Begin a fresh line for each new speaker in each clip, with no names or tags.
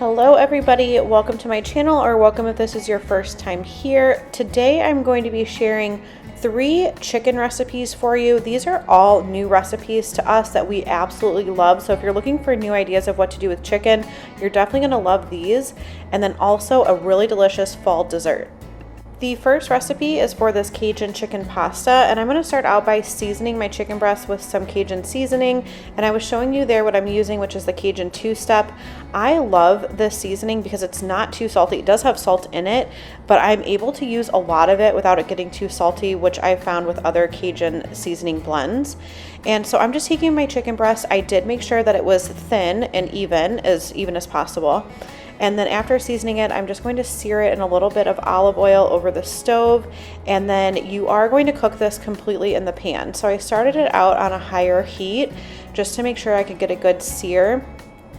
Hello everybody, welcome to my channel, or welcome if this is your first time here. Today I'm going to be sharing 3 chicken recipes for you. These are all new recipes to us that we absolutely love. So if you're looking for new ideas of what to do with chicken, you're definitely going to love these. And then also a really delicious fall dessert. The first recipe is for this Cajun chicken pasta, and I'm going to start out by seasoning my chicken breast with some Cajun seasoning, and I was showing you there what I'm using, which is the Cajun 2-step. I love this seasoning because it's not too salty. It does have salt in it, but I'm able to use a lot of it without it getting too salty, which I found with other Cajun seasoning blends. And so I'm just taking my chicken breast. I did make sure that it was thin and even as possible. And then after seasoning it, I'm just going to sear it in a little bit of olive oil over the stove. And then you are going to cook this completely in the pan. So I started it out on a higher heat just to make sure I could get a good sear.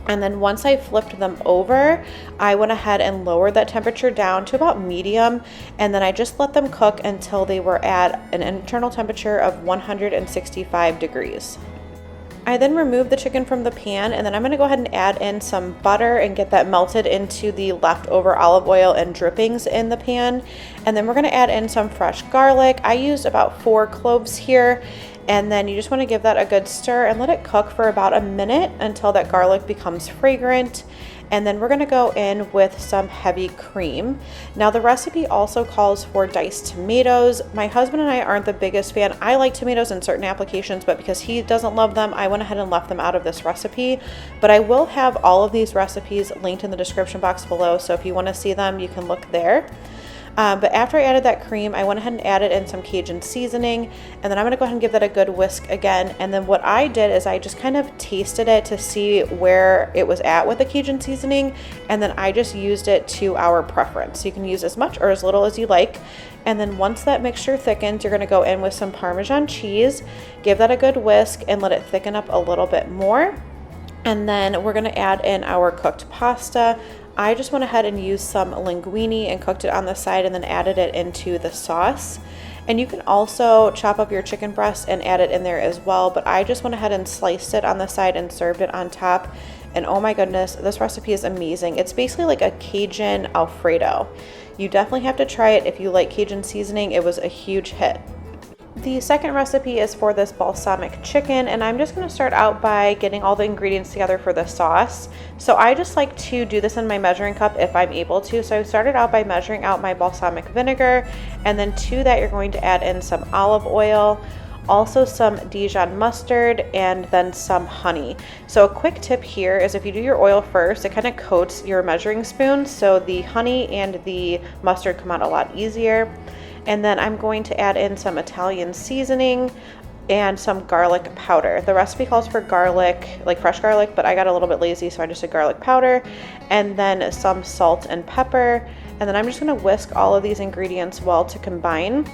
And then once I flipped them over, I went ahead and lowered that temperature down to about medium. And then I just let them cook until they were at an internal temperature of 165 degrees. I then removed the chicken from the pan, and then I'm going to go ahead and add in some butter and get that melted into the leftover olive oil and drippings in the pan. And then we're going to add in some fresh garlic. I used about 4 cloves here. And then you just want to give that a good stir and let it cook for about a minute until that garlic becomes fragrant. And then we're going to go in with some heavy cream. Now the recipe also calls for diced tomatoes. My husband and I aren't the biggest fan. I like tomatoes in certain applications, but because he doesn't love them, I went ahead and left them out of this recipe. But I will have all of these recipes linked in the description box below, so if you want to see them, you can look there. But after I added that cream, I went ahead and added in some Cajun seasoning, and then I'm going to go ahead and give that a good whisk again. And then what I did is I just kind of tasted it to see where it was at with the Cajun seasoning, and then I just used it to our preference. So you can use as much or as little as you like. And then once that mixture thickens, you're going to go in with some Parmesan cheese, give that a good whisk, and let it thicken up a little bit more. And then we're going to add in our cooked pasta. I just went ahead and used some linguine and cooked it on the side and then added it into the sauce. And you can also chop up your chicken breast and add it in there as well, but I just went ahead and sliced it on the side and served it on top. And oh my goodness, this recipe is amazing. It's basically like a Cajun Alfredo. You definitely have to try it if you like Cajun seasoning. It was a huge hit. The second recipe is for this balsamic chicken, and I'm just going to start out by getting all the ingredients together for the sauce. So I just like to do this in my measuring cup if I'm able to. So I started out by measuring out my balsamic vinegar, and then to that you're going to add in some olive oil, also some Dijon mustard, and then some honey. So a quick tip here is if you do your oil first, it kind of coats your measuring spoon, so the honey and the mustard come out a lot easier. And then I'm going to add in some Italian seasoning and some garlic powder. The recipe calls for garlic, like fresh garlic, but I got a little bit lazy, so I just did garlic powder, and then some salt and pepper. And then I'm just going to whisk all of these ingredients well to combine,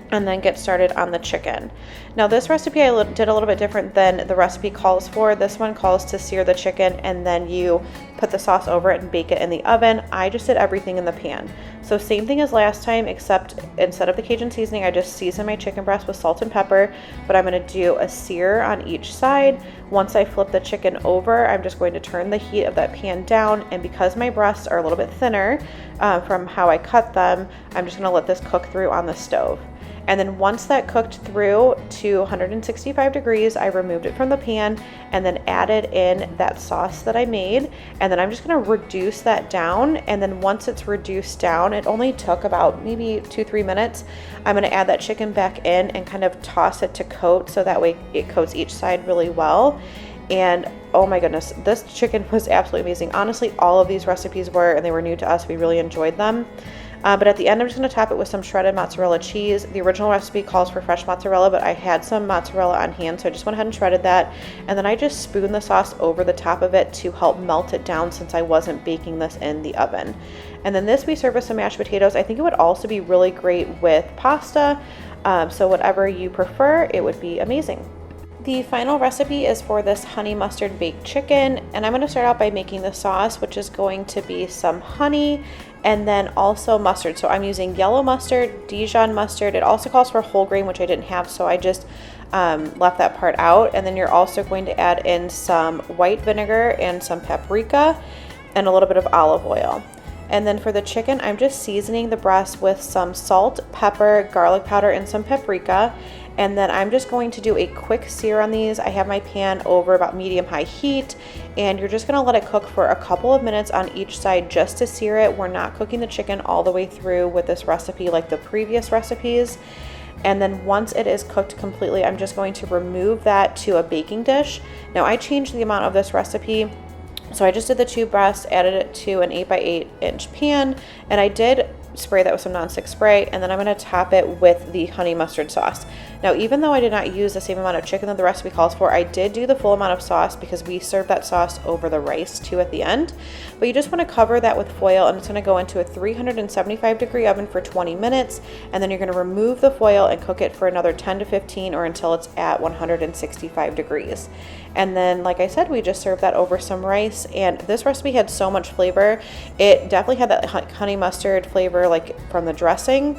and then get started on the chicken. Now this recipe I did a little bit different than the recipe calls for. This one calls to sear the chicken and then you put the sauce over it and bake it in the oven. I just did everything in the pan. So same thing as last time, except instead of the Cajun seasoning, I just seasoned my chicken breast with salt and pepper, but I'm gonna do a sear on each side. Once I flip the chicken over, I'm just going to turn the heat of that pan down, and because my breasts are a little bit thinner from how I cut them, I'm just gonna let this cook through on the stove. And then once that cooked through to 165 degrees, I removed it from the pan and then added in that sauce that I made. And then I'm just gonna reduce that down. And then once it's reduced down, it only took about maybe 2-3 minutes. I'm gonna add that chicken back in and kind of toss it to coat, so that way it coats each side really well. And oh my goodness, this chicken was absolutely amazing. Honestly, all of these recipes were, and they were new to us. We really enjoyed them. But at the end, I'm just going to top it with some shredded mozzarella cheese. The original recipe calls for fresh mozzarella, but I had some mozzarella on hand, so I just went ahead and shredded that. And then I just spooned the sauce over the top of it to help melt it down, since I wasn't baking this in the oven. And then this we serve with some mashed potatoes. I think it would also be really great with pasta. So whatever you prefer, it would be amazing. The final recipe is for this honey mustard baked chicken, and I'm going to start out by making the sauce, which is going to be some honey and then also mustard. So I'm using yellow mustard, Dijon mustard. It also calls for whole grain, which I didn't have, so I just left that part out. And then you're also going to add in some white vinegar and some paprika. and a little bit of olive oil. And then for the chicken, I'm just seasoning the breast with some salt, pepper, garlic powder, and some paprika. And then I'm just going to do a quick sear on these. I have my pan over about medium-high heat, and you're just gonna let it cook for a couple of minutes on each side just to sear it. We're not cooking the chicken all the way through with this recipe like the previous recipes. And then once it is cooked completely, I'm just going to remove that to a baking dish. Now I changed the amount of this recipe. So I just did the 2 breasts, added it to an 8x8 inch pan, and I did spray that with some nonstick spray, and then I'm going to top it with the honey mustard sauce. Now, even though I did not use the same amount of chicken that the recipe calls for, I did do the full amount of sauce because we serve that sauce over the rice too at the end. But you just want to cover that with foil, and it's going to go into a 375-degree oven for 20 minutes, and then you're going to remove the foil and cook it for another 10 to 15 or until it's at 165 degrees. And then, like I said, we just served that over some rice, and this recipe had so much flavor. It definitely had that honey mustard flavor like from the dressing,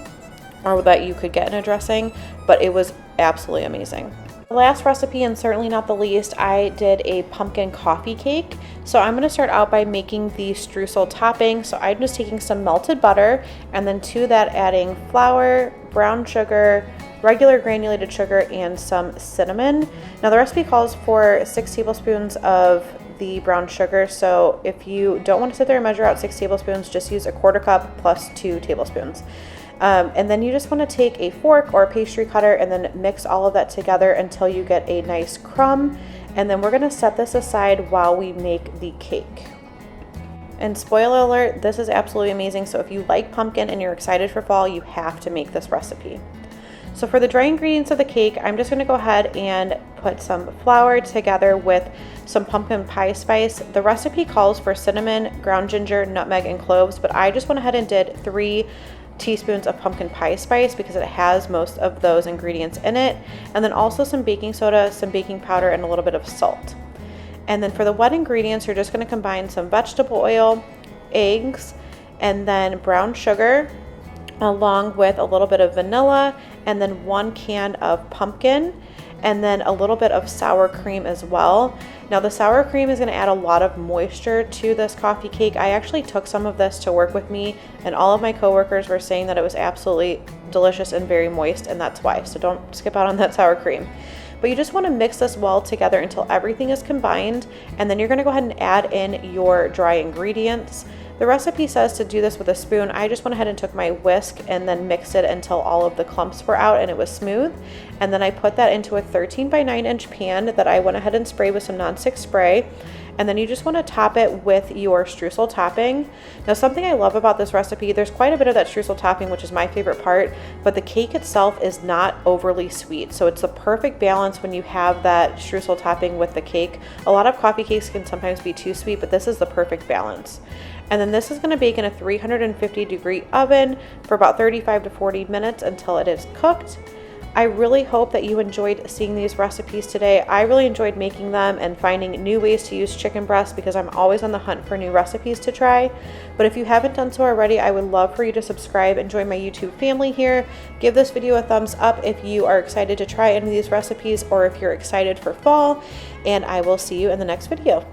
or that you could get in a dressing, but it was absolutely amazing. The last recipe, and certainly not the least, I did a pumpkin coffee cake. So I'm going to start out by making the streusel topping. So I'm just taking some melted butter, and then to that adding flour, brown sugar, regular granulated sugar, and some cinnamon. Now the recipe calls for 6 tablespoons of the brown sugar, so if you don't want to sit there and measure out 6 tablespoons, just use a 1/4 cup plus 2 tablespoons. And then you just want to take a fork or a pastry cutter and then mix all of that together until you get a nice crumb. And then we're going to set this aside while we make the cake. And spoiler alert, this is absolutely amazing. So if you like pumpkin and you're excited for fall, you have to make this recipe. So for the dry ingredients of the cake, I'm just going to go ahead and put some flour together with some pumpkin pie spice. The recipe calls for cinnamon, ground ginger, nutmeg, and cloves, but I just went ahead and did 3 teaspoons of pumpkin pie spice because it has most of those ingredients in it. And then also some baking soda, some baking powder, and a little bit of salt. And then for the wet ingredients, you're just going to combine some vegetable oil, eggs, and then brown sugar, along with a little bit of vanilla, and then 1 can of pumpkin, and then a little bit of sour cream as well. Now the sour cream is going to add a lot of moisture to this coffee cake. I actually took some of this to work with me, and all of my coworkers were saying that it was absolutely delicious and very moist, and that's why. So don't skip out on that sour cream. But you just want to mix this well together until everything is combined, and then you're going to go ahead and add in your dry ingredients. The recipe says to do this with a spoon. I just went ahead and took my whisk and then mixed it until all of the clumps were out and it was smooth. And then I put that into a 13 by 9 inch pan that I went ahead and sprayed with some nonstick spray. And then you just want to top it with your streusel topping. Now something I love about this recipe, there's quite a bit of that streusel topping, which is my favorite part, but the cake itself is not overly sweet. So it's the perfect balance when you have that streusel topping with the cake. A lot of coffee cakes can sometimes be too sweet, but this is the perfect balance. And then this is going to bake in a 350-degree oven for about 35 to 40 minutes until it is cooked. I really hope that you enjoyed seeing these recipes today. I really enjoyed making them and finding new ways to use chicken breast because I'm always on the hunt for new recipes to try. But if you haven't done so already, I would love for you to subscribe and join my YouTube family here. Give this video a thumbs up if you are excited to try any of these recipes or if you're excited for fall. And I will see you in the next video.